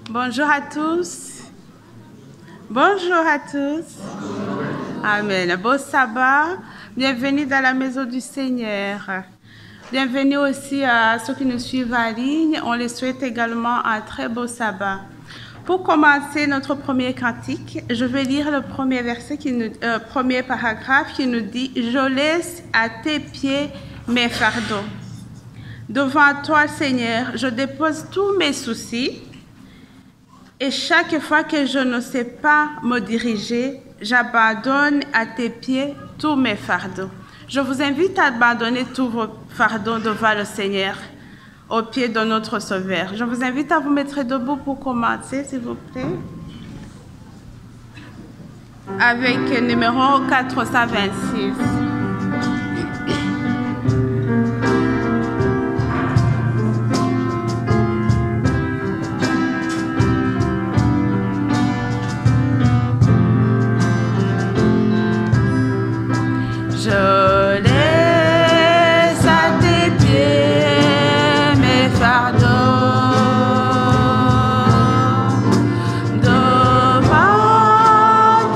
Bonjour à tous. Bonjour à tous. Amen. Beau sabbat. Bienvenue dans la maison du Seigneur. Bienvenue aussi à ceux qui nous suivent en ligne. On les souhaite également un très beau sabbat. Pour commencer notre premier cantique, je vais lire le premier verset, premier paragraphe qui nous dit « Je laisse à tes pieds mes fardeaux. Devant toi, Seigneur, je dépose tous mes soucis. Et chaque fois que je ne sais pas me diriger, j'abandonne à tes pieds tous mes fardeaux. » Je vous invite à abandonner tous vos fardeaux devant le Seigneur, aux pieds de notre Sauveur. Je vous invite à vous mettre debout pour commencer, s'il vous plaît. Avec le numéro 426. Je laisse à tes pieds mes fardeaux. Devant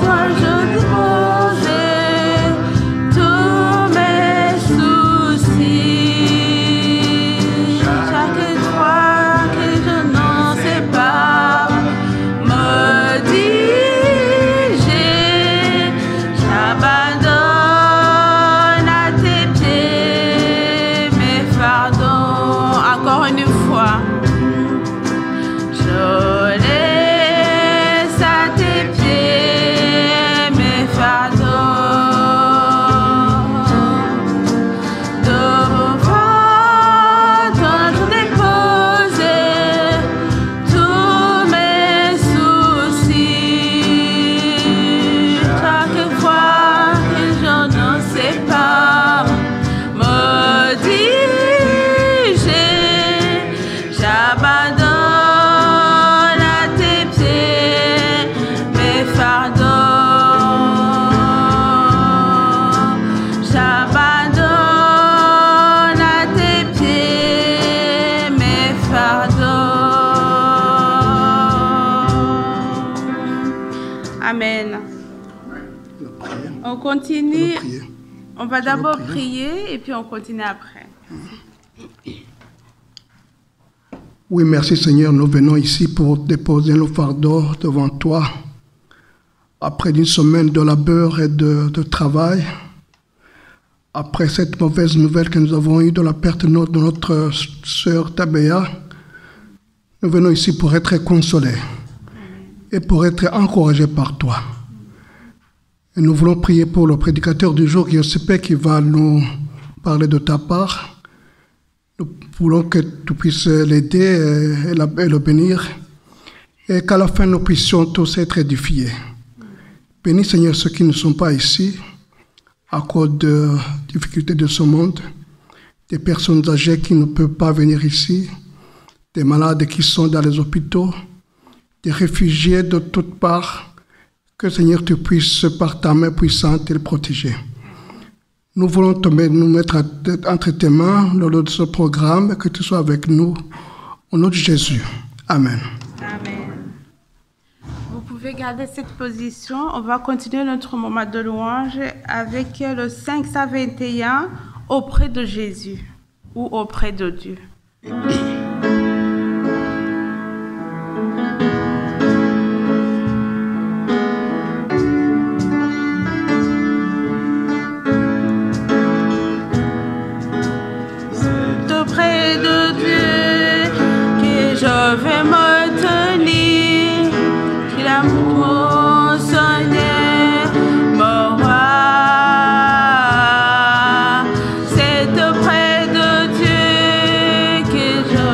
toi je dépose tous mes soucis. Chaque fois que je n'en sais pas me diriger, j'abandonne une fois. Je laisse à tes pieds mes fardeaux. Devant toi je dépose tous mes soucis. Chaque fois que je ne sais pas me diriger, j'abandonne à tes pieds mes fardeaux. J'abandonne à tes pieds mes fardeaux. Amen. On continue. On va d'abord prier et puis on continue après. Oui, merci Seigneur, nous venons ici pour déposer nos fardeaux devant toi. Après une semaine de labeur et de travail, après cette mauvaise nouvelle que nous avons eue de la perte de notre sœur Tabea, nous venons ici pour être consolés et pour être encouragés par toi. Et nous voulons prier pour le prédicateur du jour, Giuseppe, qui va nous parler de ta part. Nous voulons que tu puisses l'aider et le bénir, et qu'à la fin nous puissions tous être édifiés. Bénis Seigneur ceux qui ne sont pas ici à cause de difficultés de ce monde, des personnes âgées qui ne peuvent pas venir ici, des malades qui sont dans les hôpitaux, des réfugiés de toutes parts. Que Seigneur tu puisses par ta main puissante les protéger. Nous voulons nous mettre entre tes mains lors de ce programme, que tu sois avec nous, au nom de Jésus. Amen. Amen. Vous pouvez garder cette position. On va continuer notre moment de louange avec le 521, auprès de Jésus ou auprès de Dieu. Je vais me tenir, qu'il a mon Seigneur, mon roi. C'est auprès de Dieu que je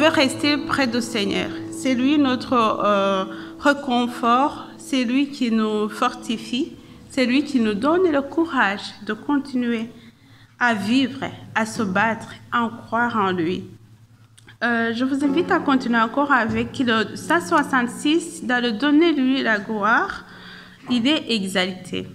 veut rester près du Seigneur. C'est lui notre réconfort, c'est lui qui nous fortifie, c'est lui qui nous donne le courage de continuer à vivre, à se battre, à en croire en lui. Je vous invite à continuer encore avec le 166, dans le donner-lui la gloire, il est exalté.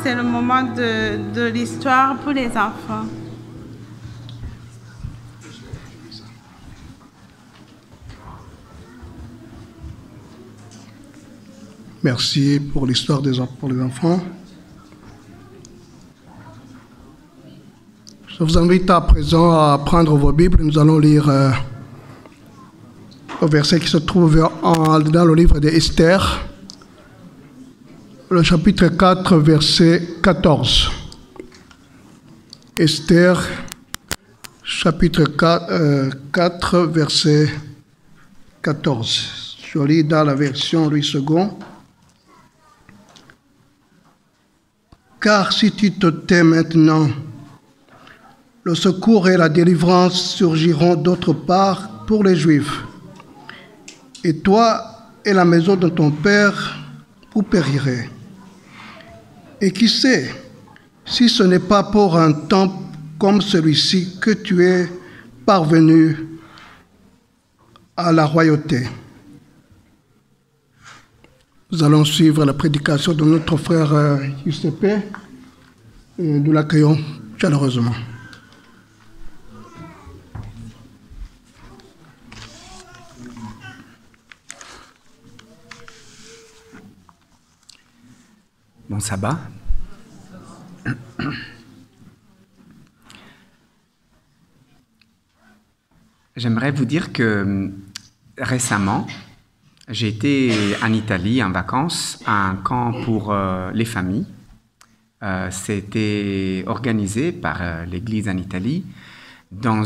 C'est le moment de l'histoire pour les enfants. Merci pour l'histoire pour les enfants. Je vous invite à présent à prendre vos Bibles. Nous allons lire le verset qui se trouve dans le livre d'Esther. Le chapitre 4, verset 14. Esther, chapitre 4, verset 14. Je lis dans la version Louis II. Car si tu te tais maintenant, le secours et la délivrance surgiront d'autre part pour les Juifs. Et toi et la maison de ton père, vous périrez. Et qui sait, si ce n'est pas pour un temps comme celui-ci que tu es parvenu à la royauté. Nous allons suivre la prédication de notre frère Giuseppe et nous l'accueillons chaleureusement. Bon sabbat. J'aimerais vous dire que récemment, j'ai été en Italie en vacances à un camp pour les familles. C'était organisé par l'Église en Italie dans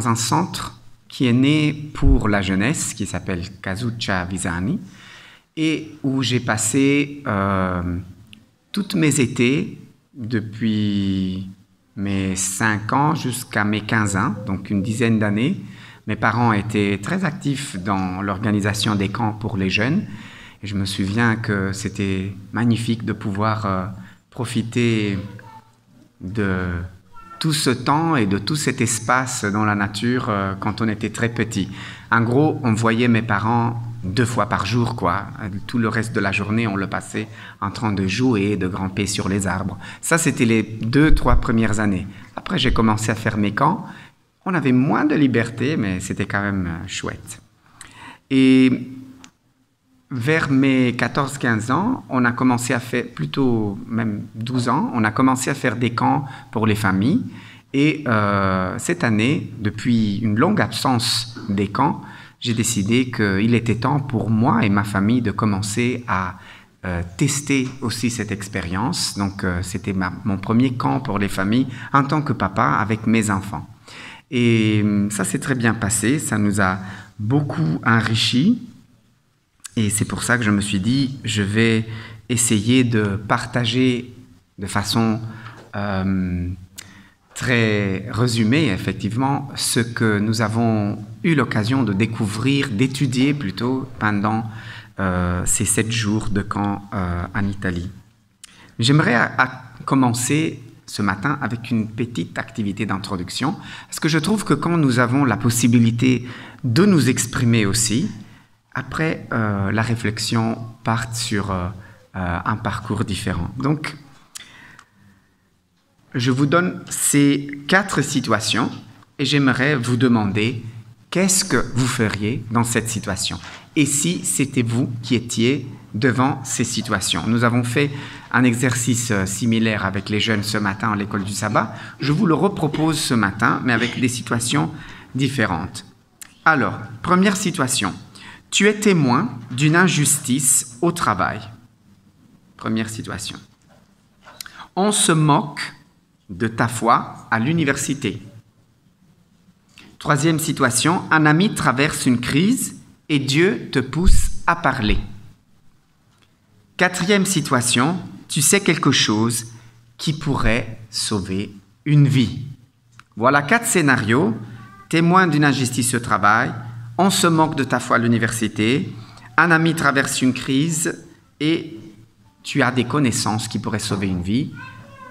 un centre qui est né pour la jeunesse, qui s'appelle Casuccia Visani, et où j'ai passé toutes mes étés depuis mes 5 ans jusqu'à mes 15 ans, donc une dizaine d'années. Mes parents étaient très actifs dans l'organisation des camps pour les jeunes. Et je me souviens que c'était magnifique de pouvoir profiter de tout ce temps et de tout cet espace dans la nature quand on était très petit. En gros, on voyait mes parents 2 fois par jour, quoi. Tout le reste de la journée, on le passait en train de jouer, de grimper sur les arbres. Ça, c'était les 2-3 premières années. Après, j'ai commencé à faire mes camps. On avait moins de liberté, mais c'était quand même chouette. Et vers mes 14-15 ans, on a commencé à faire, plutôt même 12 ans, on a commencé à faire des camps pour les familles. Et cette année, depuis une longue absence des camps, j'ai décidé qu'il était temps pour moi et ma famille de commencer à tester aussi cette expérience. Donc, c'était mon premier camp pour les familles en tant que papa avec mes enfants. Et ça s'est très bien passé, ça nous a beaucoup enrichis. Et c'est pour ça que je me suis dit, je vais essayer de partager de façon très résumée, effectivement, ce que nous avons eu l'occasion de découvrir, d'étudier plutôt, pendant ces 7 jours de camp en Italie. J'aimerais commencer ce matin avec une petite activité d'introduction, parce que je trouve que quand nous avons la possibilité de nous exprimer aussi, après, la réflexion part sur un parcours différent. Donc, je vous donne ces 4 situations et j'aimerais vous demander qu'est-ce que vous feriez dans cette situation. Et si c'était vous qui étiez devant ces situations. Nous avons fait un exercice similaire avec les jeunes ce matin à l'école du sabbat. Je vous le repropose ce matin, mais avec des situations différentes. Alors, première situation. Tu es témoin d'une injustice au travail. Première situation. On se moque de ta foi à l'université. Troisième situation. Un ami traverse une crise et Dieu te pousse à parler. Quatrième situation. Tu sais quelque chose qui pourrait sauver une vie. Voilà 4 scénarios. Témoin d'une injustice au travail. On se moque de ta foi à l'université, un ami traverse une crise et tu as des connaissances qui pourraient sauver une vie.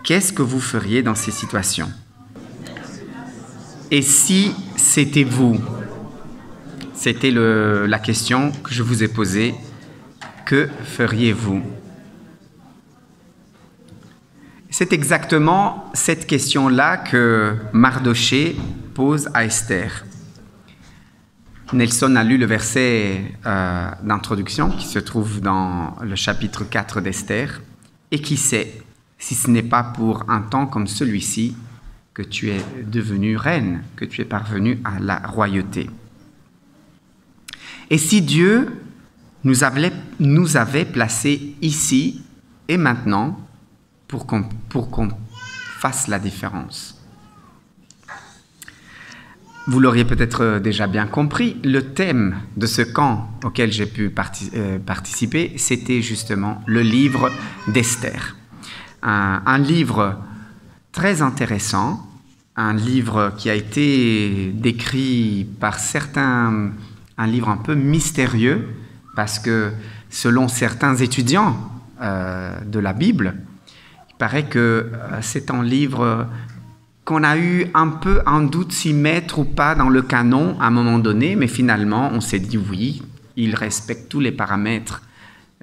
Qu'est-ce que vous feriez dans ces situations? Et si c'était vous? C'était la question que je vous ai posée. Que feriez-vous? C'est exactement cette question-là que Mardoché pose à Esther. Nelson a lu le verset d'introduction qui se trouve dans le chapitre 4 d'Esther. Et qui sait, si ce n'est pas pour un temps comme celui-ci, que tu es devenue reine, que tu es parvenue à la royauté. Et si Dieu nous avait placés ici et maintenant pour qu'on fasse la différence. Vous l'auriez peut-être déjà bien compris, le thème de ce camp auquel j'ai pu participer, c'était justement le livre d'Esther. Un livre très intéressant, un livre qui a été décrit par certains, un livre un peu mystérieux, parce que selon certains étudiants de la Bible, il paraît que c'est un livre qu'on a eu un peu un doute s'y mettre ou pas dans le canon à un moment donné, mais finalement on s'est dit oui, il respecte tous les paramètres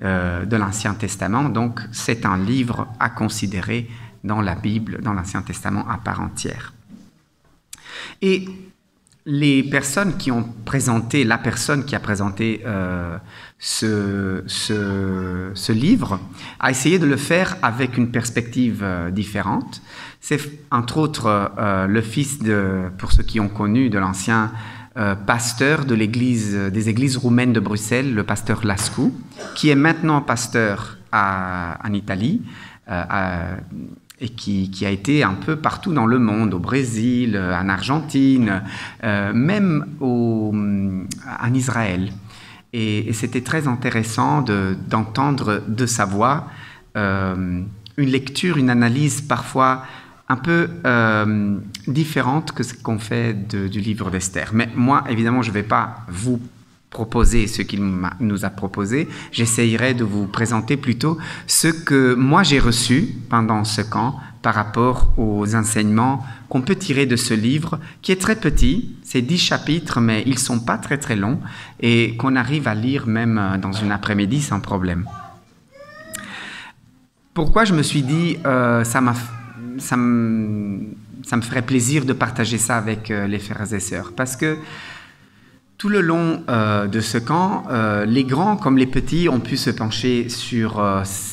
de l'Ancien Testament, donc c'est un livre à considérer dans la Bible, dans l'Ancien Testament à part entière. Et les personnes qui ont présenté, la personne qui a présenté ce livre a essayé de le faire avec une perspective différente. C'est entre autres le fils pour ceux qui ont connu, de l'ancien pasteur de des églises roumaines de Bruxelles, le pasteur Lascu, qui est maintenant pasteur en Italie, et qui a été un peu partout dans le monde, au Brésil, en Argentine, même en Israël. Et c'était très intéressant d'entendre de sa voix une lecture, une analyse parfois un peu différente que ce qu'on fait du livre d'Esther. Mais moi, évidemment, je ne vais pas vous proposer ce qu'il nous a proposé. J'essayerai de vous présenter plutôt ce que moi j'ai reçu pendant ce camp par rapport aux enseignements qu'on peut tirer de ce livre, qui est très petit, c'est 10 chapitres, mais ils ne sont pas très très longs, et qu'on arrive à lire même dans une après-midi sans problème. Pourquoi je me suis dit, ça me ferait plaisir de partager ça avec les frères et sœurs, parce que tout le long de ce camp, les grands comme les petits ont pu se pencher sur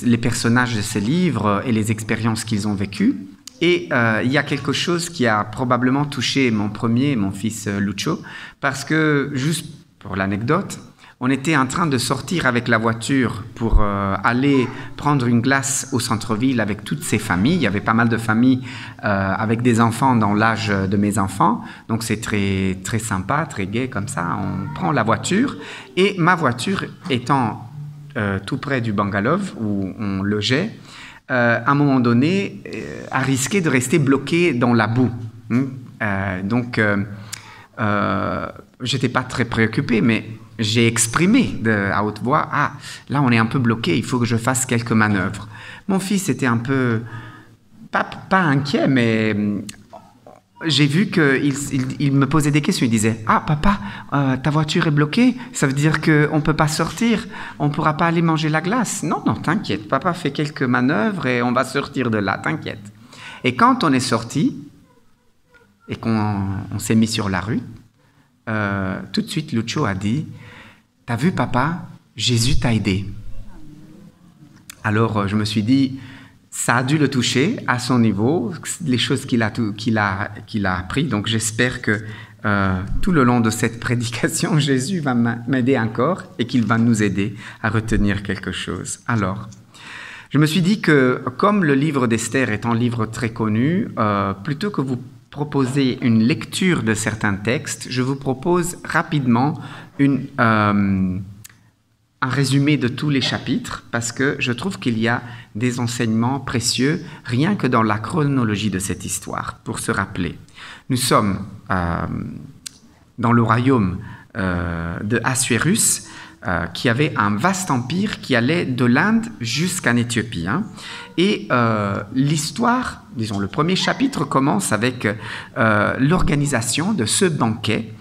les personnages de ces livres et les expériences qu'ils ont vécues. Et il y a quelque chose qui a probablement touché mon fils Lucho, parce que, juste pour l'anecdote, on était en train de sortir avec la voiture pour aller prendre une glace au centre-ville avec toutes ces familles. Il y avait pas mal de familles avec des enfants dans l'âge de mes enfants. Donc c'est très, très sympa, très gai comme ça. On prend la voiture et ma voiture étant tout près du bungalow où on logeait, à un moment donné, a risqué de rester bloqué dans la boue. Donc, j'étais pas très préoccupé, mais j'ai exprimé à haute voix, là on est un peu bloqué, il faut que je fasse quelques manœuvres. Mon fils était un peu, pas inquiet, mais j'ai vu qu'il me posait des questions. Il disait, papa, ta voiture est bloquée, ça veut dire qu'on ne peut pas sortir, on ne pourra pas aller manger la glace. Non, t'inquiète, papa fait quelques manœuvres et on va sortir de là, t'inquiète. Et quand on est sorti et qu'on s'est mis sur la rue, tout de suite, Lucho a dit, t'as vu papa, Jésus t'a aidé. Alors je me suis dit, ça a dû le toucher à son niveau, les choses qu'il a appris. Donc j'espère que tout le long de cette prédication, Jésus va m'aider encore et qu'il va nous aider à retenir quelque chose. Alors, je me suis dit que comme le livre d'Esther est un livre très connu, plutôt que vous proposer une lecture de certains textes, je vous propose rapidement un résumé de tous les chapitres, parce que je trouve qu'il y a des enseignements précieux rien que dans la chronologie de cette histoire, pour se rappeler. Nous sommes dans le royaume de Assuérus, qui avait un vaste empire qui allait de l'Inde jusqu'en Éthiopie. Et l'histoire, disons le premier chapitre, commence avec l'organisation de ce banquet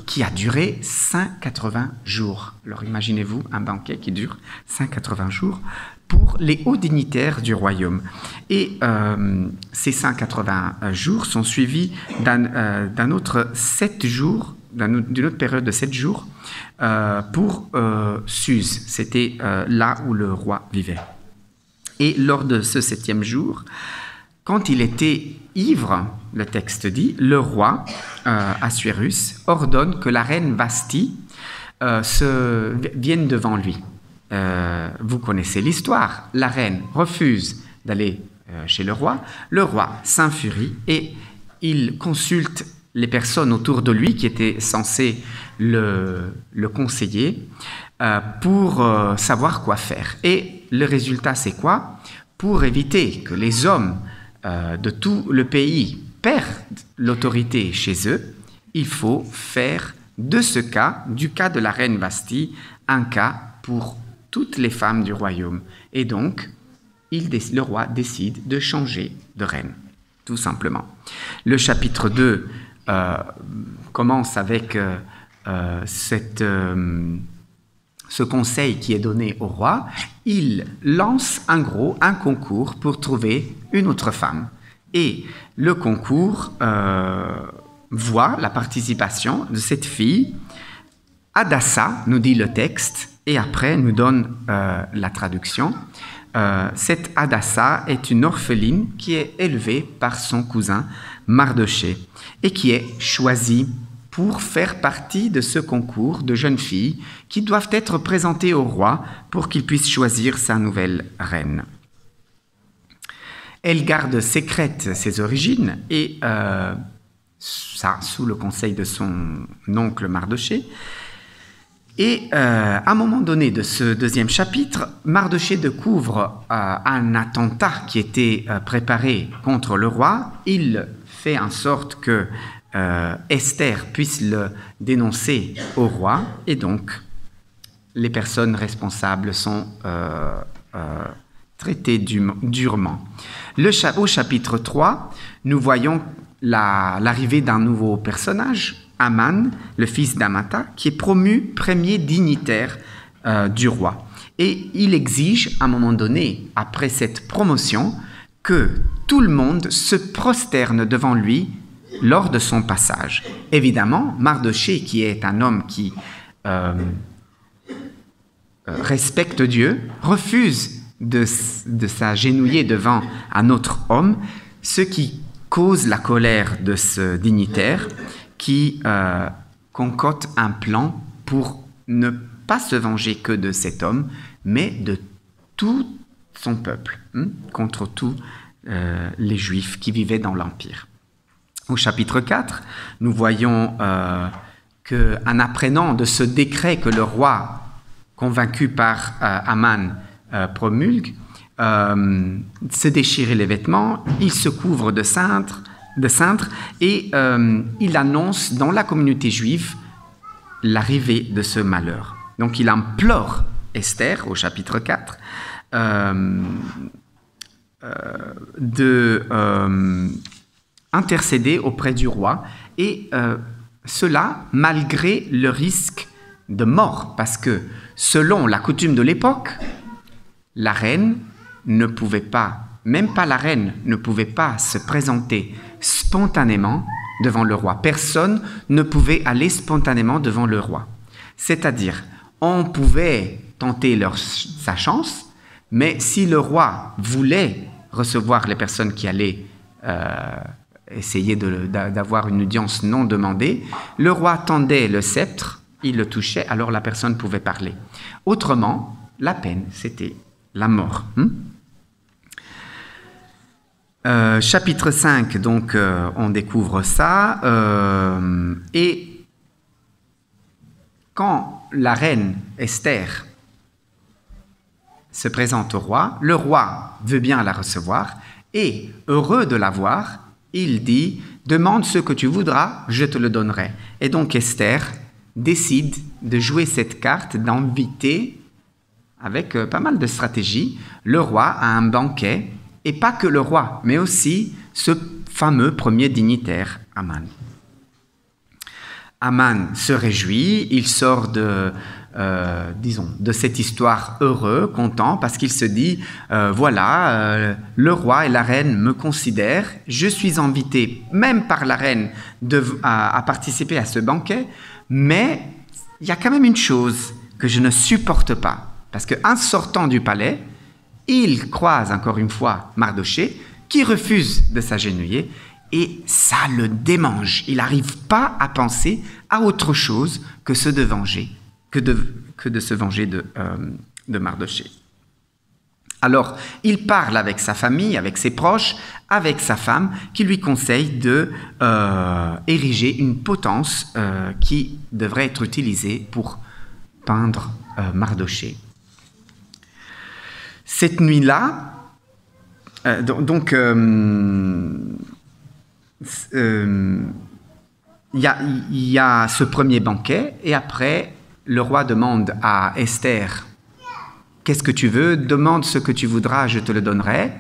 qui a duré 180 jours. Alors imaginez-vous un banquet qui dure 180 jours pour les hauts dignitaires du royaume. Et ces 180 jours sont suivis d'un autre 7 jours, d'une autre période de 7 jours pour Suse. C'était là où le roi vivait. Et lors de ce 7e jour, quand il était ivre, le texte dit, le roi Assuérus ordonne que la reine Vasti vienne devant lui. Vous connaissez l'histoire. La reine refuse d'aller chez le roi s'infurie et il consulte les personnes autour de lui qui étaient censées le conseiller pour savoir quoi faire. Et le résultat, c'est quoi? Pour éviter que les hommes de tout le pays perdent l'autorité chez eux, il faut faire de ce cas, du cas de la reine Vasti, un cas pour toutes les femmes du royaume. Et donc, le roi décide de changer de reine, tout simplement. Le chapitre 2 commence avec ce conseil qui est donné au roi. Il lance un concours pour trouver une autre femme. Et le concours voit la participation de cette fille, Hadassa, nous dit le texte, et après nous donne la traduction. Cette Hadassa est une orpheline qui est élevée par son cousin Mardochée et qui est choisie pour faire partie de ce concours de jeunes filles qui doivent être présentées au roi pour qu'il puisse choisir sa nouvelle reine. Elle garde secrète ses origines et ça sous le conseil de son oncle Mardochée. Et à un moment donné de ce 2e chapitre, Mardochée découvre un attentat qui était préparé contre le roi. Il fait en sorte que Esther puisse le dénoncer au roi, et donc les personnes responsables sont traitées durement. Au chapitre 3, nous voyons l'arrivée d'un nouveau personnage, Aman, le fils d'Amata, qui est promu premier dignitaire du roi. Et il exige, à un moment donné, après cette promotion, que tout le monde se prosterne devant lui lors de son passage. Évidemment, Mardochée, qui est un homme qui respecte Dieu, refuse de s'agenouiller devant un autre homme, ce qui cause la colère de ce dignitaire qui concocte un plan pour ne pas se venger que de cet homme, mais de tout son peuple, contre tous les Juifs qui vivaient dans l'Empire. Au chapitre 4, nous voyons qu'en apprenant de ce décret que le roi, convaincu par Aman, promulgue, se déchirer les vêtements, il se couvre de cintre et il annonce dans la communauté juive l'arrivée de ce malheur. Donc il implore Esther, au chapitre 4, intercéder auprès du roi, et cela malgré le risque de mort, parce que selon la coutume de l'époque, la reine ne pouvait pas, même pas la reine, ne pouvait pas se présenter spontanément devant le roi. Personne ne pouvait aller spontanément devant le roi. C'est-à-dire, on pouvait tenter sa chance, mais si le roi voulait recevoir les personnes qui allaient essayer d'avoir une audience non demandée, le roi tendait le sceptre, il le touchait, alors la personne pouvait parler. Autrement, la peine, c'était la mort. Chapitre 5, donc on découvre ça, et quand la reine Esther se présente au roi, le roi veut bien la recevoir, et heureux de la voir, il dit « Demande ce que tu voudras, je te le donnerai ». Et donc Esther décide de jouer cette carte, d'inviter, avec pas mal de stratégies, le roi à un banquet, et pas que le roi, mais aussi ce fameux premier dignitaire, Aman. Aman se réjouit, il sort de cette histoire heureux, content, parce qu'il se dit, le roi et la reine me considèrent, je suis invité, même par la reine, à participer à ce banquet, mais il y a quand même une chose que je ne supporte pas, parce qu'en sortant du palais, il croise encore une fois Mardochée, qui refuse de s'agenouiller, et ça le démange. Il n'arrive pas à penser à autre chose que se de venger, que de se venger de Mardochée. Alors, il parle avec sa famille, avec ses proches, avec sa femme, qui lui conseille de ériger une potence qui devrait être utilisée pour peindre Mardochée. Cette nuit-là, il y a ce premier banquet, et après, le roi demande à Esther, « Qu'est-ce que tu veux? Demande ce que tu voudras, je te le donnerai. »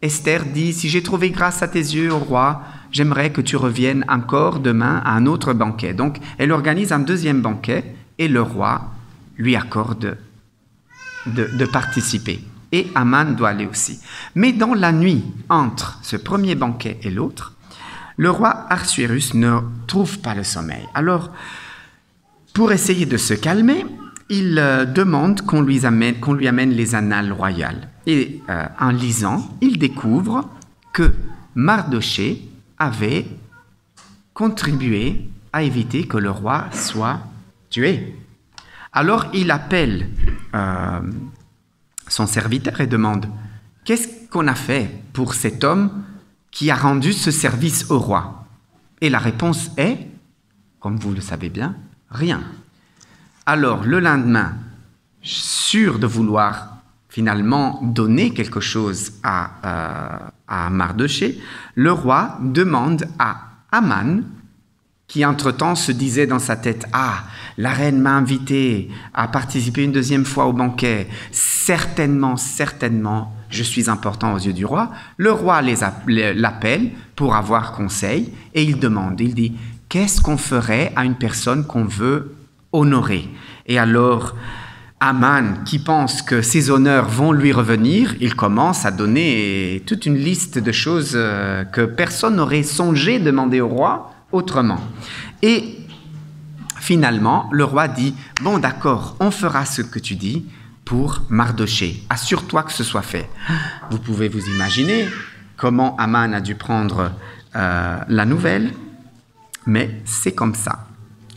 Esther dit, « Si j'ai trouvé grâce à tes yeux, au roi, j'aimerais que tu reviennes encore demain à un autre banquet. » Donc, elle organise un deuxième banquet, et le roi lui accorde de participer. Et Aman doit aller aussi. Mais dans la nuit, entre ce premier banquet et l'autre, le roi Ahasuérus ne trouve pas le sommeil. Alors, pour essayer de se calmer, il demande qu'on lui amène les annales royales. Et en lisant, il découvre que Mardochée avait contribué à éviter que le roi soit tué. Alors, il appelle son serviteur et demande « Qu'est-ce qu'on a fait pour cet homme qui a rendu ce service au roi ?» Et la réponse est, comme vous le savez bien, rien. Alors, le lendemain, sûr de vouloir finalement donner quelque chose à Mardochée, le roi demande à Aman, qui entre-temps se disait dans sa tête « Ah, la reine m'a invité à participer une deuxième fois au banquet. Certainement, je suis important aux yeux du roi. » Le roi l'appelle pour avoir conseil et il dit « Qu'est-ce qu'on ferait à une personne qu'on veut honorer ?» Et alors, Aman, qui pense que ses honneurs vont lui revenir, il commence à donner toute une liste de choses que personne n'aurait songé demander au roi autrement. Et finalement, le roi dit « Bon, d'accord, on fera ce que tu dis pour Mardoché. Assure-toi que ce soit fait. Vous pouvez vous imaginer comment Aman a dû prendre la nouvelle, mais c'est comme ça.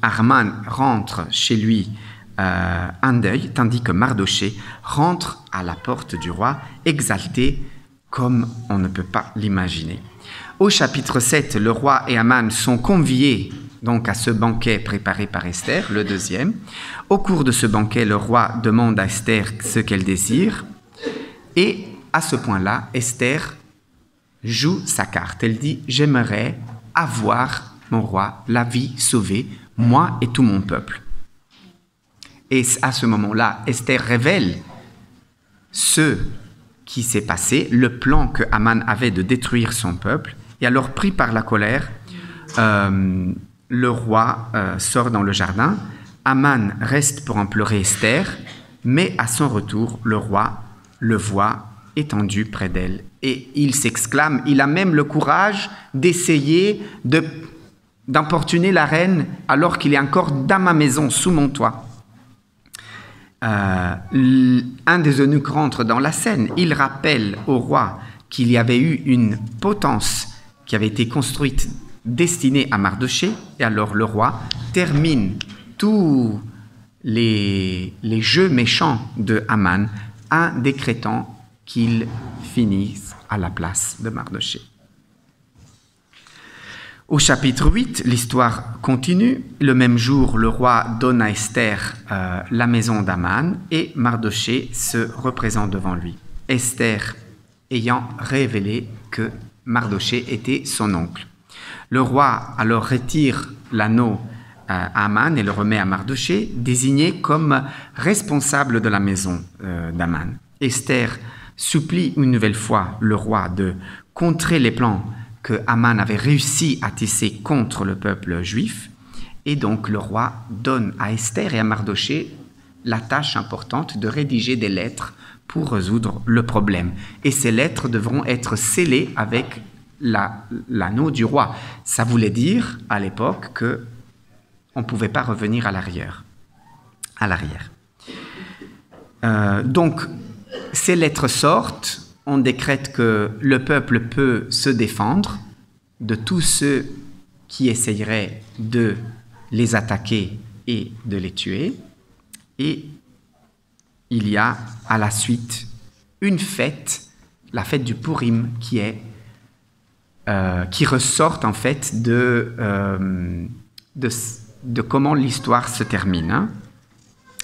Aman rentre chez lui en deuil, tandis que Mardoché rentre à la porte du roi, exalté comme on ne peut pas l'imaginer. Au chapitre 7, le roi et Aman sont conviés donc à ce banquet préparé par Esther, le deuxième. Au cours de ce banquet, le roi demande à Esther ce qu'elle désire. Et à ce point-là, Esther joue sa carte. Elle dit « J'aimerais avoir, mon roi, la vie sauvée, moi et tout mon peuple. » Et à ce moment-là, Esther révèle ce qui s'est passé, le plan que Aman avait de détruire son peuple. Et alors, pris par la colère, le roi sort dans le jardin. Aman reste pour en pleurer Esther, mais à son retour, le roi le voit étendu près d'elle. Et il s'exclame, il a même le courage d'essayer d'importuner la reine alors qu'il est encore dans ma maison, sous mon toit. Un des eunuques rentre dans la scène. Il rappelle au roi qu'il y avait eu une potence qui avait été construite destinée à Mardoché. Et alors le roi termine tous les jeux méchants de Aman en décrétant qu'il finisse à la place de Mardoché. Au chapitre 8, l'histoire continue. Le même jour, le roi donne à Esther la maison d'Aman et Mardoché se représente devant lui. Esther ayant révélé que Mardoché était son oncle. Le roi alors retire l'anneau à Aman et le remet à Mardoché, désigné comme responsable de la maison d'Aman. Esther supplie une nouvelle fois le roi de contrer les plans que Aman avait réussi à tisser contre le peuple juif. Et donc le roi donne à Esther et à Mardoché la tâche importante de rédiger des lettres pour résoudre le problème. Et ces lettres devront être scellées avec l'anneau du roi. Ça voulait dire à l'époque qu'on ne pouvait pas revenir à l'arrière. Donc ces lettres sortent. On décrète que le peuple peut se défendre de tous ceux qui essayeraient de les attaquer et de les tuer. Et il y a à la suite une fête, la fête du Purim, qui ressort en fait de comment l'histoire se termine. Hein.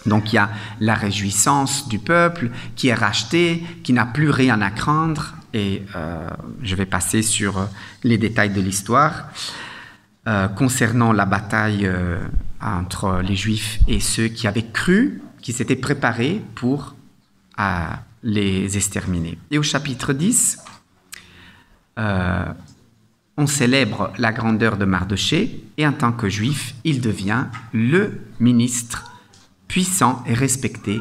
Donc il y a la réjouissance du peuple qui est racheté, qui n'a plus rien à craindre, et je vais passer sur les détails de l'histoire. Concernant la bataille entre les Juifs et ceux qui avaient cru, qui s'étaient préparés pour les exterminer. Et au chapitre 10, on célèbre la grandeur de Mardoché, et en tant que Juif, il devient le ministre puissant et respecté,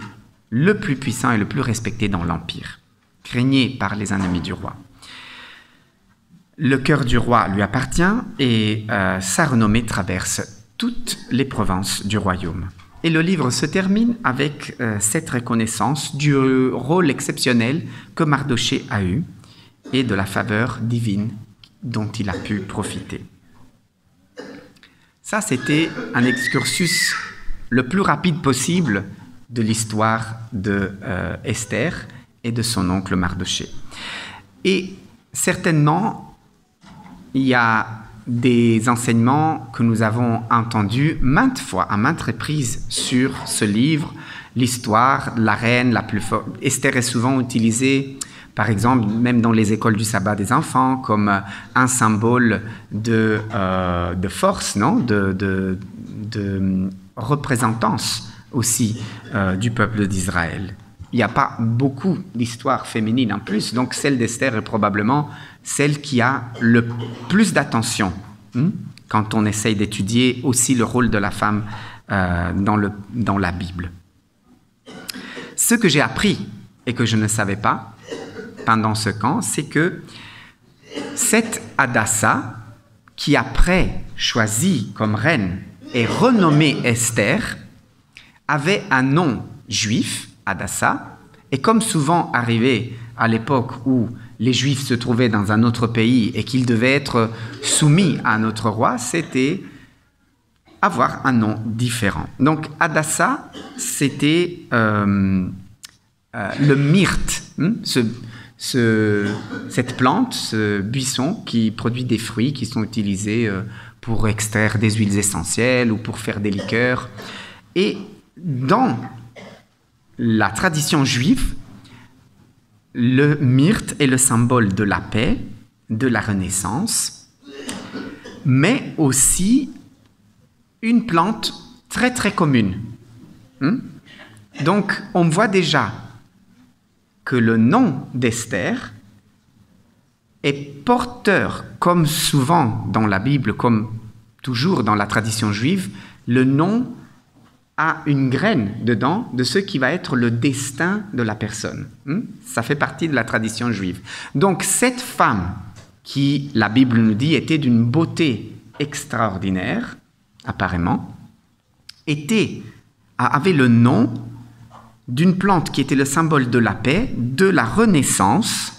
le plus puissant et le plus respecté dans l'Empire, craigné par les ennemis du roi. Le cœur du roi lui appartient et sa renommée traverse toutes les provinces du royaume. Et le livre se termine avec cette reconnaissance du rôle exceptionnel que Mardoché a eu et de la faveur divine dont il a pu profiter. Ça, c'était un excursus le plus rapide possible de l'histoire de Esther et de son oncle Mardoché. Et certainement, il y a des enseignements que nous avons entendus maintes fois, à maintes reprises, sur ce livre, l'histoire, la reine la plus forte. Esther est souvent utilisée, par exemple, même dans les écoles du sabbat des enfants, comme un symbole de force, non, de représentance aussi du peuple d'Israël. Il n'y a pas beaucoup d'histoires féminines en plus, donc celle d'Esther est probablement celle qui a le plus d'attention quand on essaye d'étudier aussi le rôle de la femme dans la Bible. Ce que j'ai appris et que je ne savais pas pendant ce camp, c'est que cette Hadassa, qui après choisie comme reine et renommée Esther, avait un nom juif Hadassa. Et comme souvent arrivé à l'époque où les Juifs se trouvaient dans un autre pays et qu'ils devaient être soumis à un autre roi, c'était avoir un nom différent. Donc Hadassa, c'était le myrte, cette plante, ce buisson qui produit des fruits qui sont utilisés pour extraire des huiles essentielles ou pour faire des liqueurs. Et dans la tradition juive, le myrte est le symbole de la paix, de la renaissance, mais aussi une plante très très commune. Donc on voit déjà que le nom d'Esther est porteur, comme souvent dans la Bible, comme toujours dans la tradition juive, le nom a une graine dedans de ce qui va être le destin de la personne. Ça fait partie de la tradition juive. Donc cette femme qui, la Bible nous dit, était d'une beauté extraordinaire, apparemment, avait le nom d'une plante qui était le symbole de la paix, de la renaissance.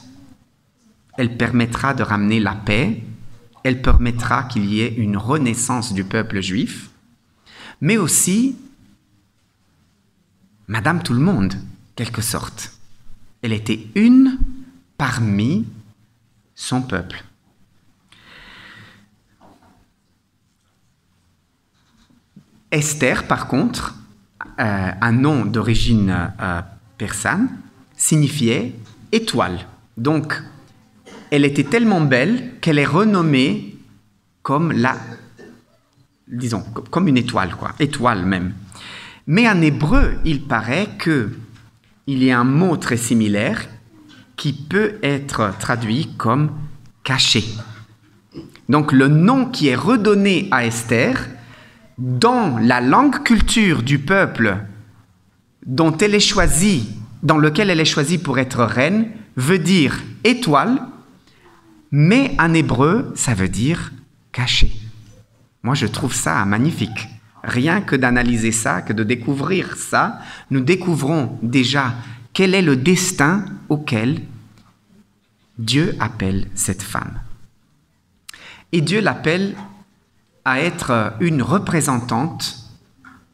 Elle permettra de ramener la paix, elle permettra qu'il y ait une renaissance du peuple juif, mais aussi Madame Tout-le-Monde, quelque sorte. Elle était une parmi son peuple. Esther, par contre, un nom d'origine persane, signifiait étoile. Donc, elle était tellement belle qu'elle est renommée comme comme une étoile, étoile même. Mais en hébreu, il paraît qu'il y a un mot très similaire qui peut être traduit comme caché. Donc, le nom qui est redonné à Esther, dans la langue culture du peuple dont elle est choisie, dans lequel elle est choisie pour être reine, veut dire étoile, mais en hébreu, ça veut dire caché. Moi, je trouve ça magnifique. Rien que d'analyser ça, que de découvrir ça, nous découvrons déjà quel est le destin auquel Dieu appelle cette femme. Et Dieu l'appelle à être une représentante,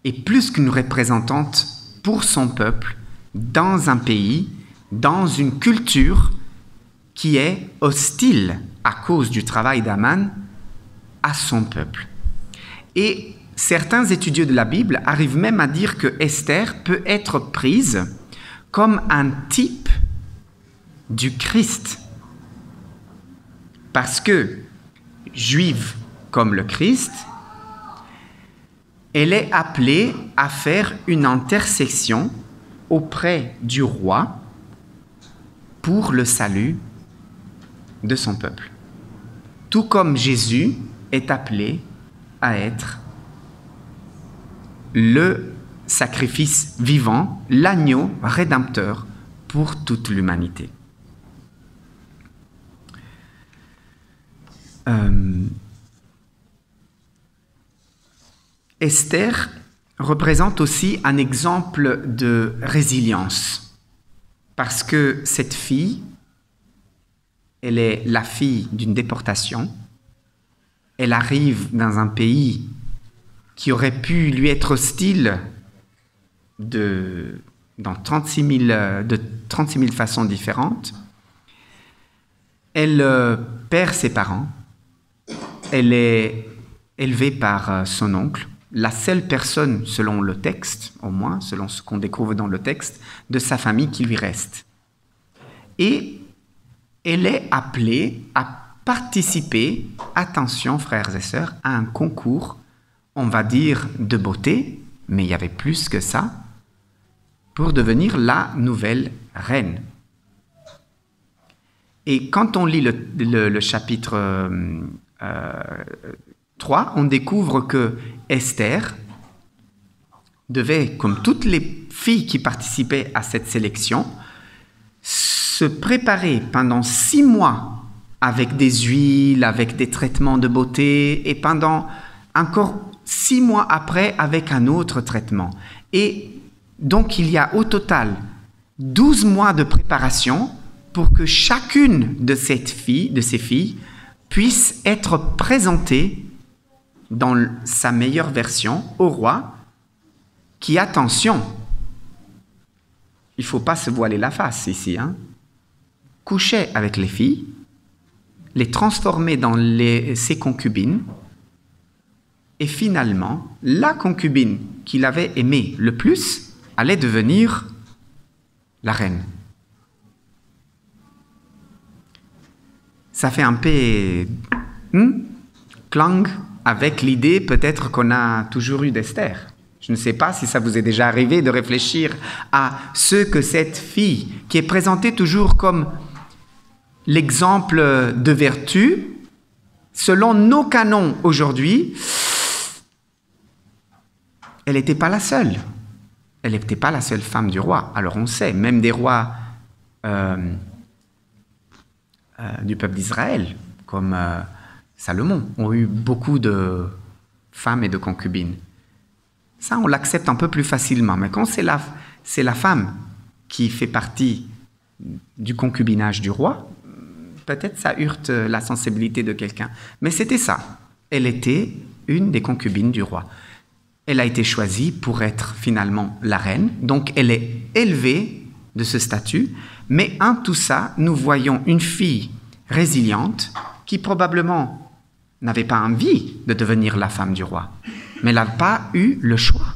et plus qu'une représentante pour son peuple, dans un pays, dans une culture qui est hostile à cause du travail d'Aman à son peuple. Et certains étudieux de la Bible arrivent même à dire que Esther peut être prise comme un type du Christ. Parce que, juive comme le Christ, elle est appelée à faire une intercession auprès du roi pour le salut de son peuple. Tout comme Jésus est appelé à être le sacrifice vivant, l'agneau rédempteur pour toute l'humanité. Esther représente aussi un exemple de résilience, parce que cette fille, elle est la fille d'une déportation, elle arrive dans un pays qui aurait pu lui être hostile de 36 000 façons différentes. Elle perd ses parents, elle est élevée par son oncle, la seule personne, selon le texte, au moins, selon ce qu'on découvre dans le texte, de sa famille qui lui reste. Et elle est appelée à participer, attention frères et sœurs, à un concours, on va dire de beauté, mais il y avait plus que ça, pour devenir la nouvelle reine. Et quand on lit le chapitre 3, on découvre que Esther devait, comme toutes les filles qui participaient à cette sélection, se préparer pendant 6 mois avec des huiles, avec des traitements de beauté, et pendant encore 6 mois après avec un autre traitement. Et Donc il y a au total 12 mois de préparation pour que chacune de ces filles puisse être présentée dans sa meilleure version au roi, qui, attention, il ne faut pas se voiler la face ici, couchait avec les filles, les transformer dans ses concubines, et finalement, la concubine qu'il avait aimée le plus allait devenir la reine. Ça fait un peu clang avec l'idée peut-être qu'on a toujours eu d'Esther. Je ne sais pas si ça vous est déjà arrivé de réfléchir à ce que cette fille, qui est présentée toujours comme l'exemple de vertu, selon nos canons aujourd'hui, elle n'était pas la seule. Elle n'était pas la seule femme du roi. Alors on sait, même des rois du peuple d'Israël, comme Salomon, ont eu beaucoup de femmes et de concubines. Ça, on l'accepte un peu plus facilement. Mais quand c'est la femme qui fait partie du concubinage du roi, peut-être ça heurte la sensibilité de quelqu'un. Mais c'était ça. Elle était une des concubines du roi. Elle a été choisie pour être finalement la reine. Donc, elle est élevée de ce statut. Mais en tout ça, nous voyons une fille résiliente qui probablement n'avait pas envie de devenir la femme du roi. Mais elle n'a pas eu le choix.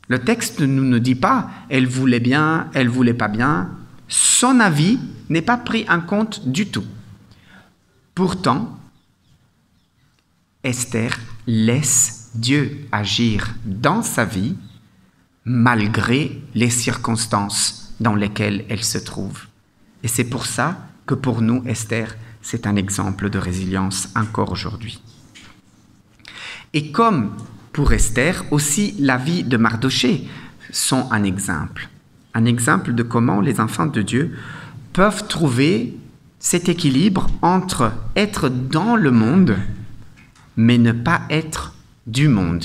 Le texte ne nous dit pas « elle voulait bien, elle voulait pas bien ». Son avis n'est pas pris en compte du tout. Pourtant, Esther laisse Dieu agir dans sa vie malgré les circonstances dans lesquelles elle se trouve. Et c'est pour ça que pour nous, Esther, c'est un exemple de résilience encore aujourd'hui. Et comme pour Esther, aussi la vie de Mardochée sont un exemple de comment les enfants de Dieu peuvent trouver cet équilibre entre être dans le monde, mais ne pas être du monde.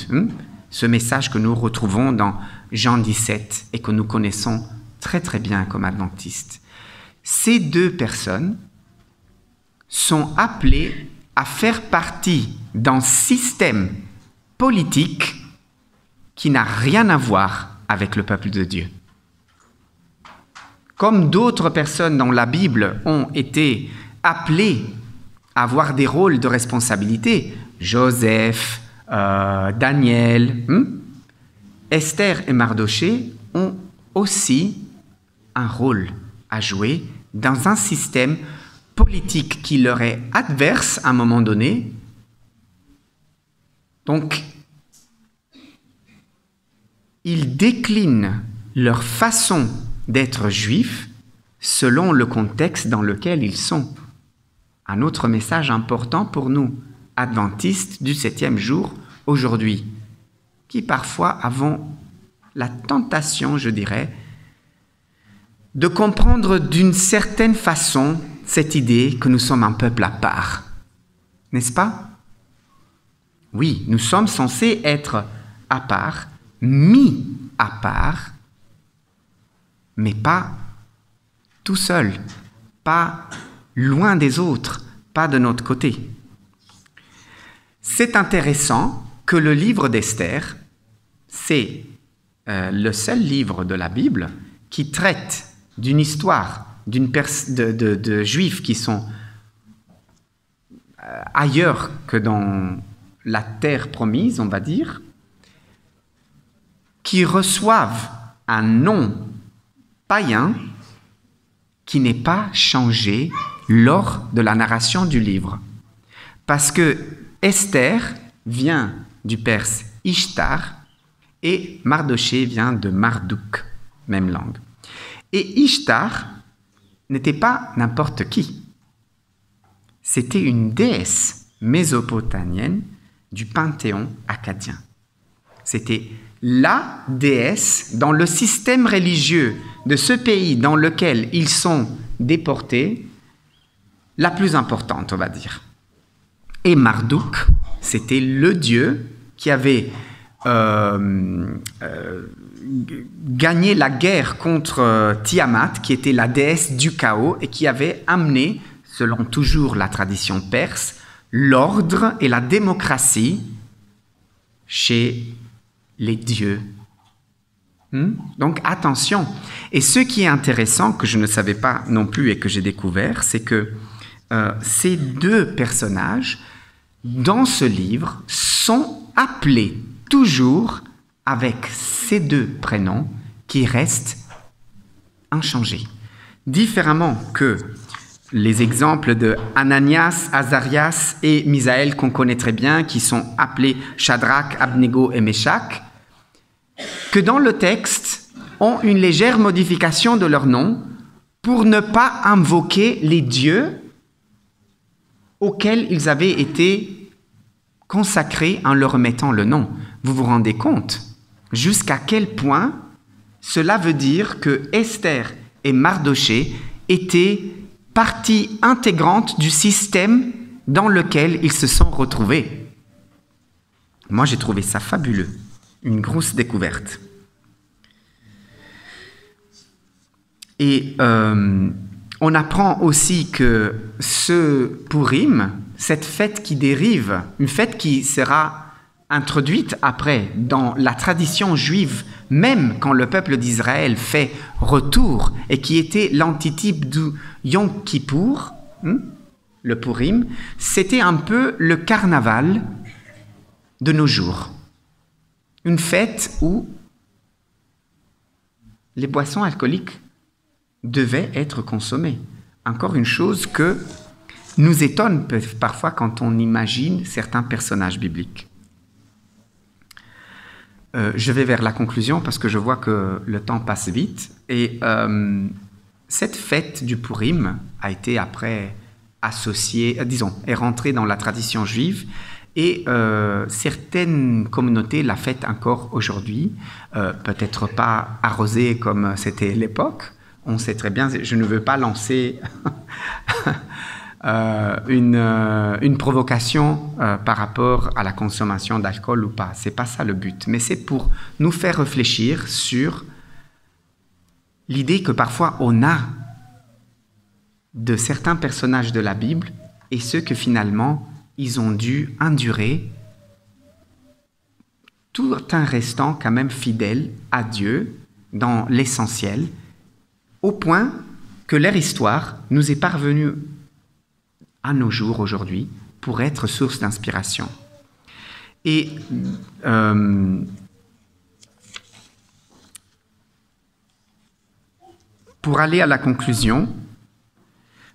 Ce message que nous retrouvons dans Jean 17 et que nous connaissons très très bien comme adventistes. Ces deux personnes sont appelées à faire partie d'un système politique qui n'a rien à voir avec le peuple de Dieu. Comme d'autres personnes dans la Bible ont été appelées à avoir des rôles de responsabilité, Joseph, Daniel, Esther et Mardochée ont aussi un rôle à jouer dans un système politique qui leur est adverse à un moment donné. Donc, ils déclinent leur façon d'être juifs selon le contexte dans lequel ils sont. Un autre message important pour nous, adventistes du 7e jour, aujourd'hui, qui parfois avons la tentation, je dirais, de comprendre d'une certaine façon cette idée que nous sommes un peuple à part. N'est-ce pas? Oui, nous sommes censés être à part, mis à part, mais pas tout seul, pas loin des autres, pas de notre côté. C'est intéressant que le livre d'Esther, c'est le seul livre de la Bible qui traite d'une histoire de Juifs qui sont ailleurs que dans la terre promise, on va dire, qui reçoivent un nom païen qui n'est pas changé lors de la narration du livre. Parce que Esther vient du perse Ishtar et Mardochée vient de Marduk, même langue. Et Ishtar n'était pas n'importe qui. C'était une déesse mésopotamienne du panthéon akkadien. C'était la déesse dans le système religieux de ce pays dans lequel ils sont déportés, la plus importante, on va dire. Et Marduk, c'était le dieu qui avait gagné la guerre contre Tiamat, qui était la déesse du chaos et qui avait amené, selon toujours la tradition perse, l'ordre et la démocratie chez les dieux. Donc attention. Et ce qui est intéressant, que je ne savais pas non plus et que j'ai découvert, c'est que ces deux personnages, dans ce livre, sont appelés toujours avec ces deux prénoms qui restent inchangés. Différemment que les exemples de Ananias, Azarias et Misaël qu'on connaît très bien, qui sont appelés Shadrach, Abnego et Meshach, que dans le texte ont une légère modification de leur nom pour ne pas invoquer les dieux auxquels ils avaient été consacrés en leur mettant le nom. Vous vous rendez compte jusqu'à quel point cela veut dire que Esther et Mardoché étaient partie intégrante du système dans lequel ils se sont retrouvés. Moi, j'ai trouvé ça fabuleux, une grosse découverte. Et on apprend aussi que ce Purim, cette fête qui dérive, une fête qui sera introduite après dans la tradition juive, même quand le peuple d'Israël fait retour, et qui était l'antitype du Yom Kippour, le Purim, c'était un peu le carnaval de nos jours. Une fête où les boissons alcooliques devaient être consommées. Encore une chose que nous étonne parfois quand on imagine certains personnages bibliques. Je vais vers la conclusion parce que je vois que le temps passe vite. Et cette fête du Purim a été après associée, est rentrée dans la tradition juive. Et certaines communautés la fêtent encore aujourd'hui, peut-être pas arrosée comme c'était l'époque. On sait très bien, je ne veux pas lancer une provocation par rapport à la consommation d'alcool ou pas. C'est pas ça le but, mais c'est pour nous faire réfléchir sur l'idée que parfois on a de certains personnages de la Bible et ceux que finalement ils ont dû endurer tout en restant quand même fidèles à Dieu dans l'essentiel, au point que leur histoire nous est parvenue à nos jours aujourd'hui pour être source d'inspiration. Et pour aller à la conclusion,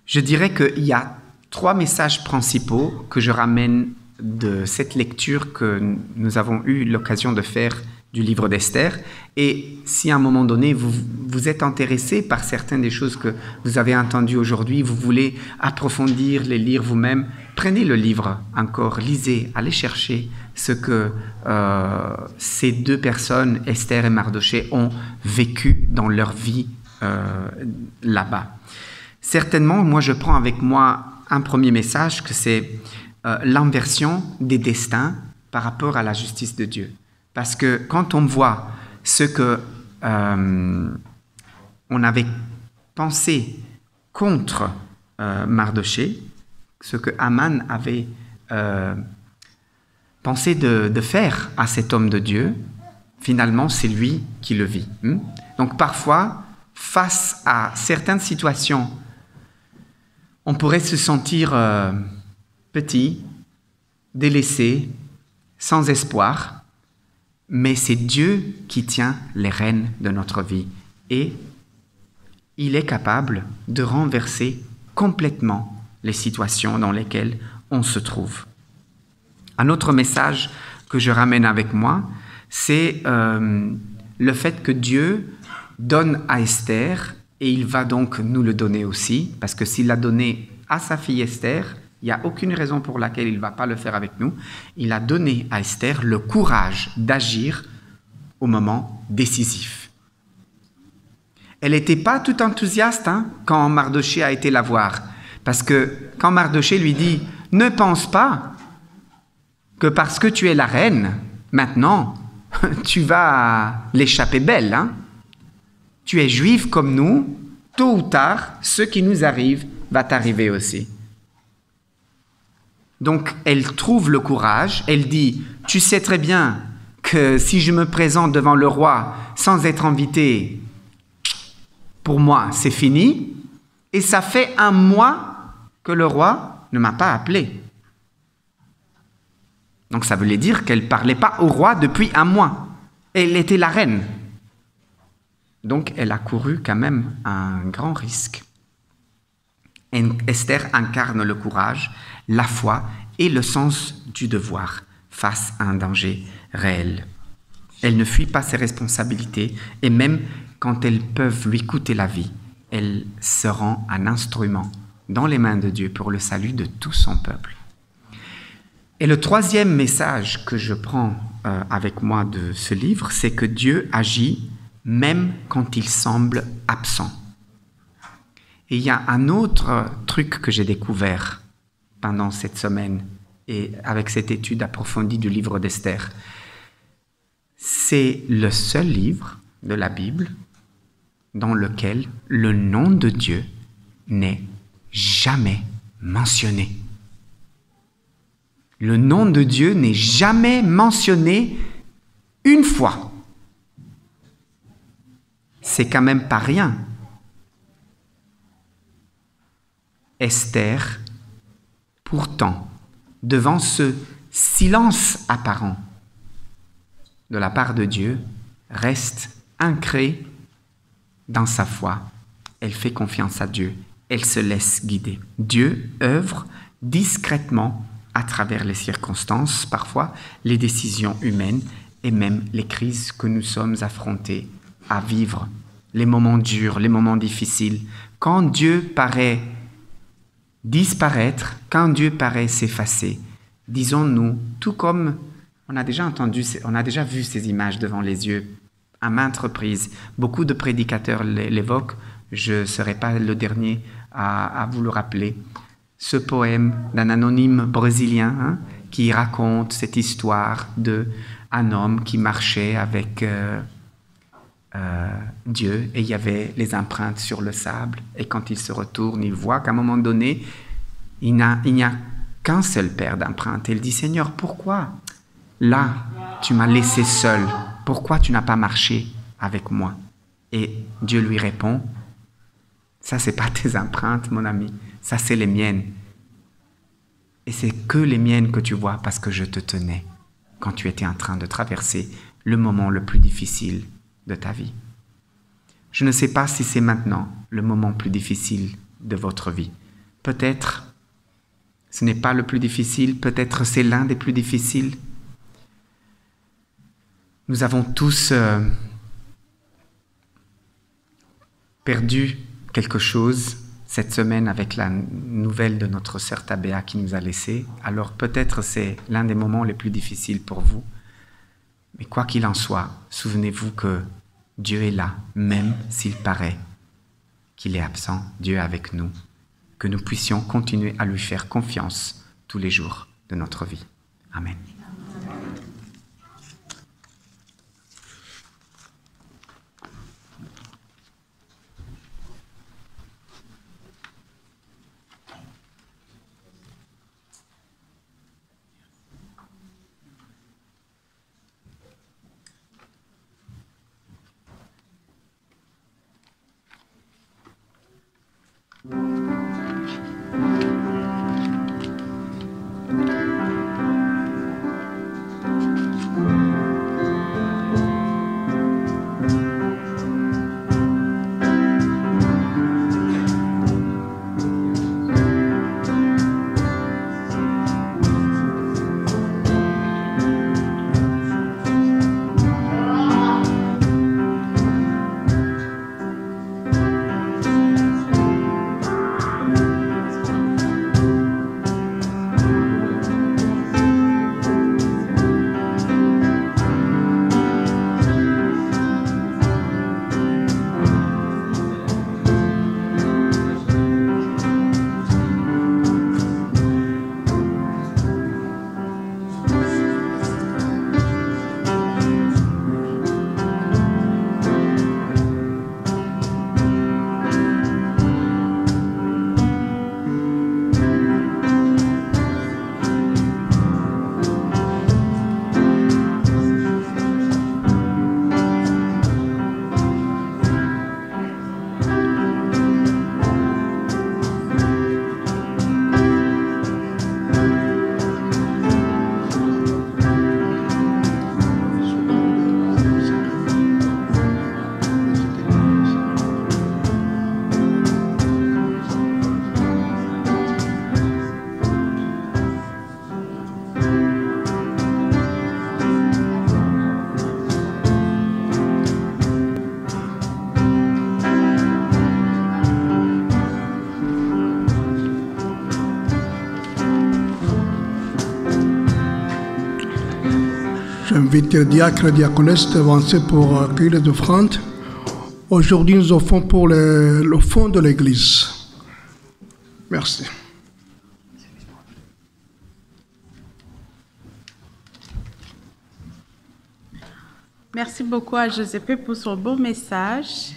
je dirais qu'il y a 3 messages principaux que je ramène de cette lecture que nous avons eu l'occasion de faire du livre d'Esther. Et si à un moment donné, vous êtes intéressé par certaines des choses que vous avez entendues aujourd'hui, vous voulez approfondir, les lire vous-même, prenez le livre encore, lisez, allez chercher ce que ces 2 personnes, Esther et Mardoché, ont vécu dans leur vie là-bas. Certainement, moi je prends avec moi un premier message, que c'est l'inversion des destins par rapport à la justice de Dieu. Parce que quand on voit ce que on avait pensé contre Mardoché, ce que Haman avait pensé de faire à cet homme de Dieu, finalement c'est lui qui le vit. Donc parfois, face à certaines situations, on pourrait se sentir petit, délaissé, sans espoir, mais c'est Dieu qui tient les rênes de notre vie et il est capable de renverser complètement les situations dans lesquelles on se trouve. Un autre message que je ramène avec moi, c'est le fait que Dieu donne à Esther, et il va donc nous le donner aussi, parce que s'il l'a donné à sa fille Esther, il n'y a aucune raison pour laquelle il ne va pas le faire avec nous. Il a donné à Esther le courage d'agir au moment décisif. Elle n'était pas tout enthousiaste quand Mardoché a été la voir. Parce que quand Mardoché lui dit « Ne pense pas que parce que tu es la reine, maintenant, tu vas l'échapper belle. Hein? Tu es juif comme nous, tôt ou tard, ce qui nous arrive va t'arriver aussi. Donc, elle trouve le courage, elle dit, tu sais très bien que si je me présente devant le roi sans être invitée, pour moi, c'est fini. Et ça fait 1 mois que le roi ne m'a pas appelé. Donc, ça voulait dire qu'elle ne parlait pas au roi depuis 1 mois. Elle était la reine. Donc, elle a couru quand même un grand risque. Esther incarne le courage, la foi et le sens du devoir face à un danger réel. Elle ne fuit pas ses responsabilités et même quand elles peuvent lui coûter la vie, elle se rend un instrument dans les mains de Dieu pour le salut de tout son peuple. Et le 3e message que je prends avec moi de ce livre, c'est que Dieu agit même quand il semble absent. Et il y a un autre truc que j'ai découvert pendant cette semaine et avec cette étude approfondie du livre d'Esther. C'est le seul livre de la Bible dans lequel le nom de Dieu n'est jamais mentionné. Le nom de Dieu n'est jamais mentionné une fois. C'est quand même pas rien. Esther, pourtant, devant ce silence apparent de la part de Dieu, reste ancrée dans sa foi. Elle fait confiance à Dieu. Elle se laisse guider. Dieu œuvre discrètement à travers les circonstances, parfois les décisions humaines et même les crises que nous sommes affrontés à vivre, les moments durs, les moments difficiles. Quand Dieu paraît disparaître, quand Dieu paraît s'effacer, disons-nous, tout comme on a déjà vu ces images devant les yeux à maintes reprises. Beaucoup de prédicateurs l'évoquent, je ne serai pas le dernier à vous le rappeler. Ce poème d'un anonyme brésilien qui raconte cette histoire d'un homme qui marchait avec Dieu et il y avait les empreintes sur le sable et quand il se retourne, il voit qu'à un moment donné, il n'y a qu'un seul paire d'empreintes. Et il dit, Seigneur, pourquoi là, tu m'as laissé seul? Pourquoi tu n'as pas marché avec moi? Et Dieu lui répond, ça, c'est pas tes empreintes, mon ami, ça, c'est les miennes. Et c'est que les miennes que tu vois parce que je te tenais quand tu étais en train de traverser le moment le plus difficile de ta vie. Je ne sais pas si c'est maintenant le moment plus difficile de votre vie. Peut-être ce n'est pas le plus difficile, peut-être c'est l'un des plus difficiles. Nous avons tous perdu quelque chose cette semaine avec la nouvelle de notre sœur Tabéa qui nous a laissés. Alors peut-être c'est l'un des moments les plus difficiles pour vous. Mais quoi qu'il en soit, souvenez-vous que Dieu est là, même s'il paraît qu'il est absent. Dieu est avec nous. Que nous puissions continuer à lui faire confiance tous les jours de notre vie. Amen. J'invite les diacres et les diaconesses d'avancer pour accueillir les offrandes. Aujourd'hui, nous offrons pour le fond de l'Église. Merci. Merci beaucoup à Giuseppe pour son beau message.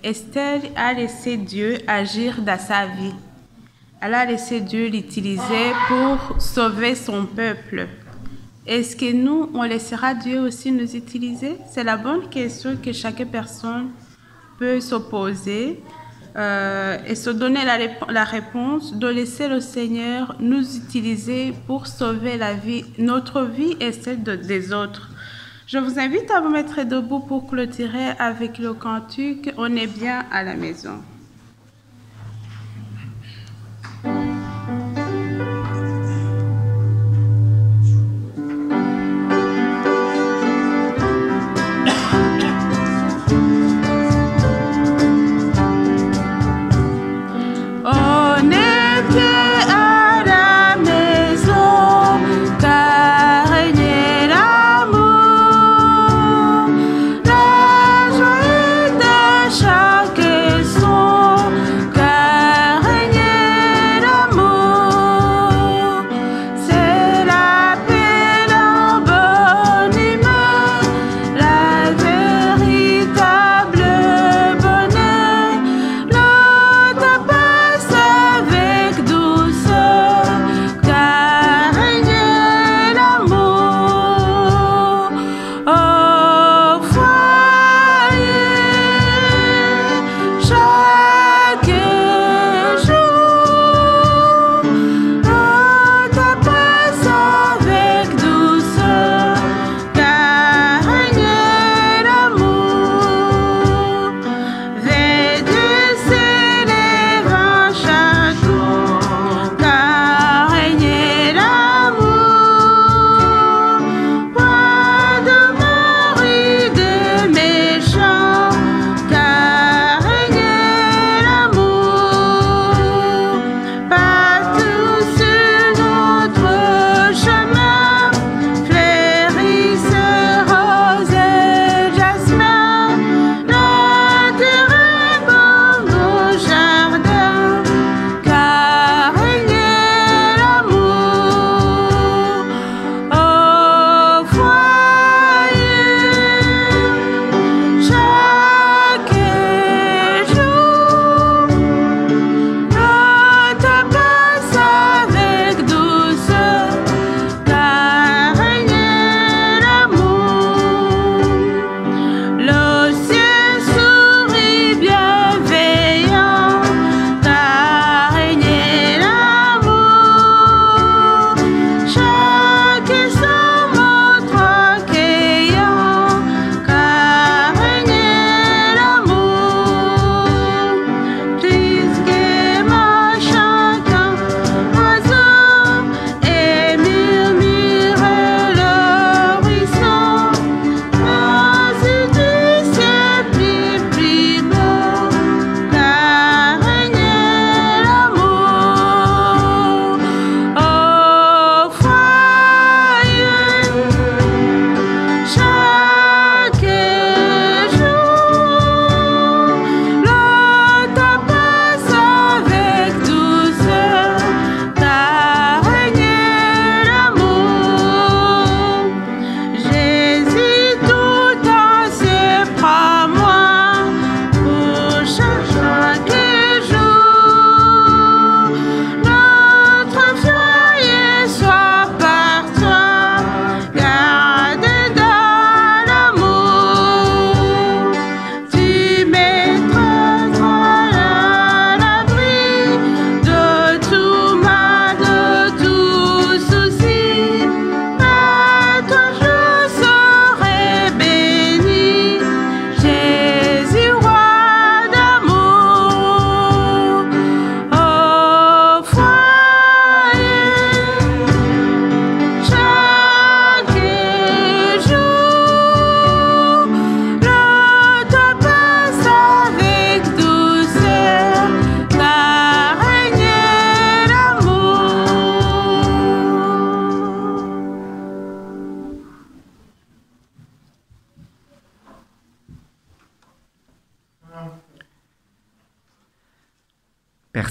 Esther a laissé Dieu agir dans sa vie. Elle a laissé Dieu l'utiliser pour sauver son peuple. Est-ce que nous, on laissera Dieu aussi nous utiliser? C'est la bonne question que chaque personne peut se poser et se donner la réponse de laisser le Seigneur nous utiliser pour sauver la vie, notre vie et celle des autres. Je vous invite à vous mettre debout pour clôturer avec le cantique « On est bien à la maison ». Chaque son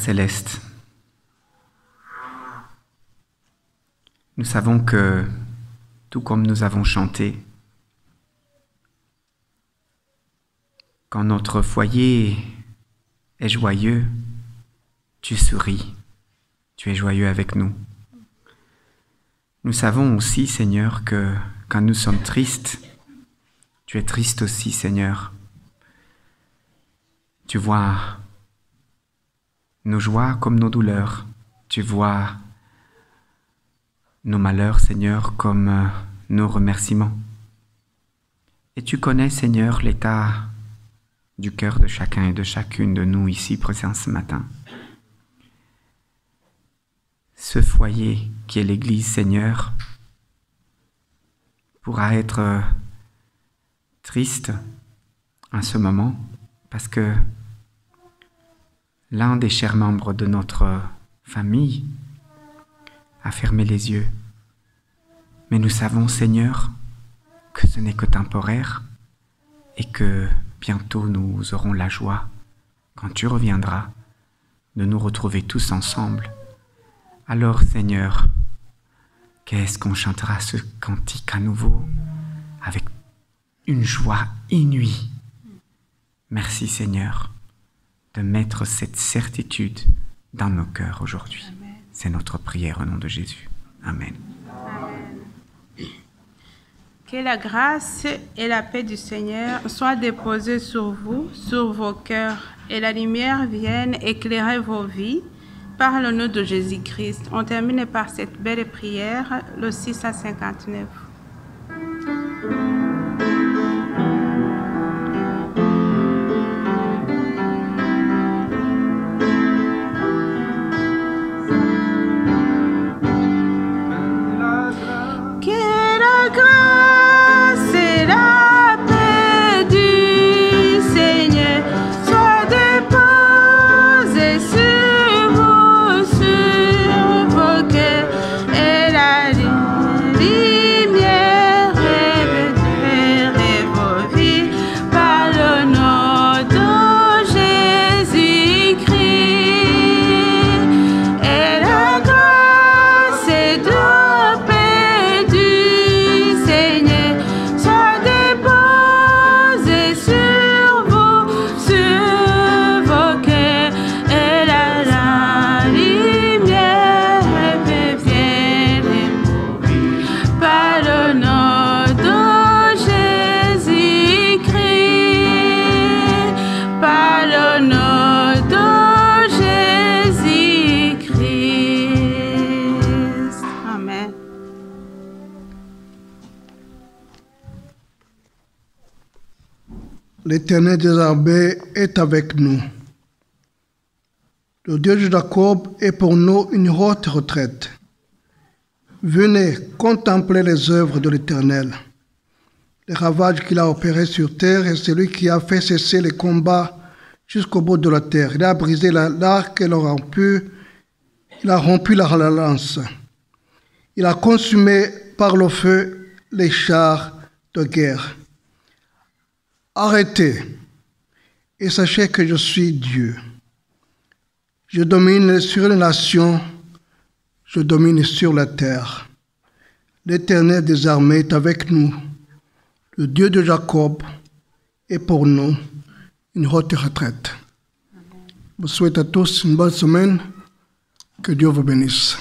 céleste, nous savons que, tout comme nous avons chanté, quand notre foyer est joyeux, tu souris, tu es joyeux avec nous. Nous savons aussi, Seigneur, que quand nous sommes tristes, tu es triste aussi, Seigneur. Tu vois nos joies comme nos douleurs. Tu vois nos malheurs, Seigneur, comme nos remerciements. Et tu connais, Seigneur, l'état du cœur de chacun et de chacune de nous ici présents ce matin. Ce foyer qui est l'Église, Seigneur, pourra être triste en ce moment parce que l'un des chers membres de notre famille a fermé les yeux. Mais nous savons, Seigneur, que ce n'est que temporaire et que bientôt nous aurons la joie, quand tu reviendras, de nous retrouver tous ensemble. Alors, Seigneur, qu'est-ce qu'on chantera ce cantique à nouveau avec une joie inouïe. Merci, Seigneur, de mettre cette certitude dans nos cœurs aujourd'hui. C'est notre prière au nom de Jésus. Amen. Que la grâce et la paix du Seigneur soient déposées sur vous, sur vos cœurs, et la lumière vienne éclairer vos vies par le nom de Jésus-Christ. On termine par cette belle prière, le 6 à 59. L'Éternel des armées est avec nous. Le Dieu de Jacob est pour nous une haute retraite. Venez contempler les œuvres de l'Éternel, les ravages qu'il a opérés sur terre, et celui qui a fait cesser les combats jusqu'au bout de la terre. Il a brisé l'arc et l'a rompu, il a rompu la lance. Il a consumé par le feu les chars de guerre. Arrêtez et sachez que je suis Dieu. Je domine sur les nations, je domine sur la terre. L'Éternel des armées est avec nous. Le Dieu de Jacob est pour nous une haute retraite. Je vous souhaite à tous une bonne semaine. Que Dieu vous bénisse.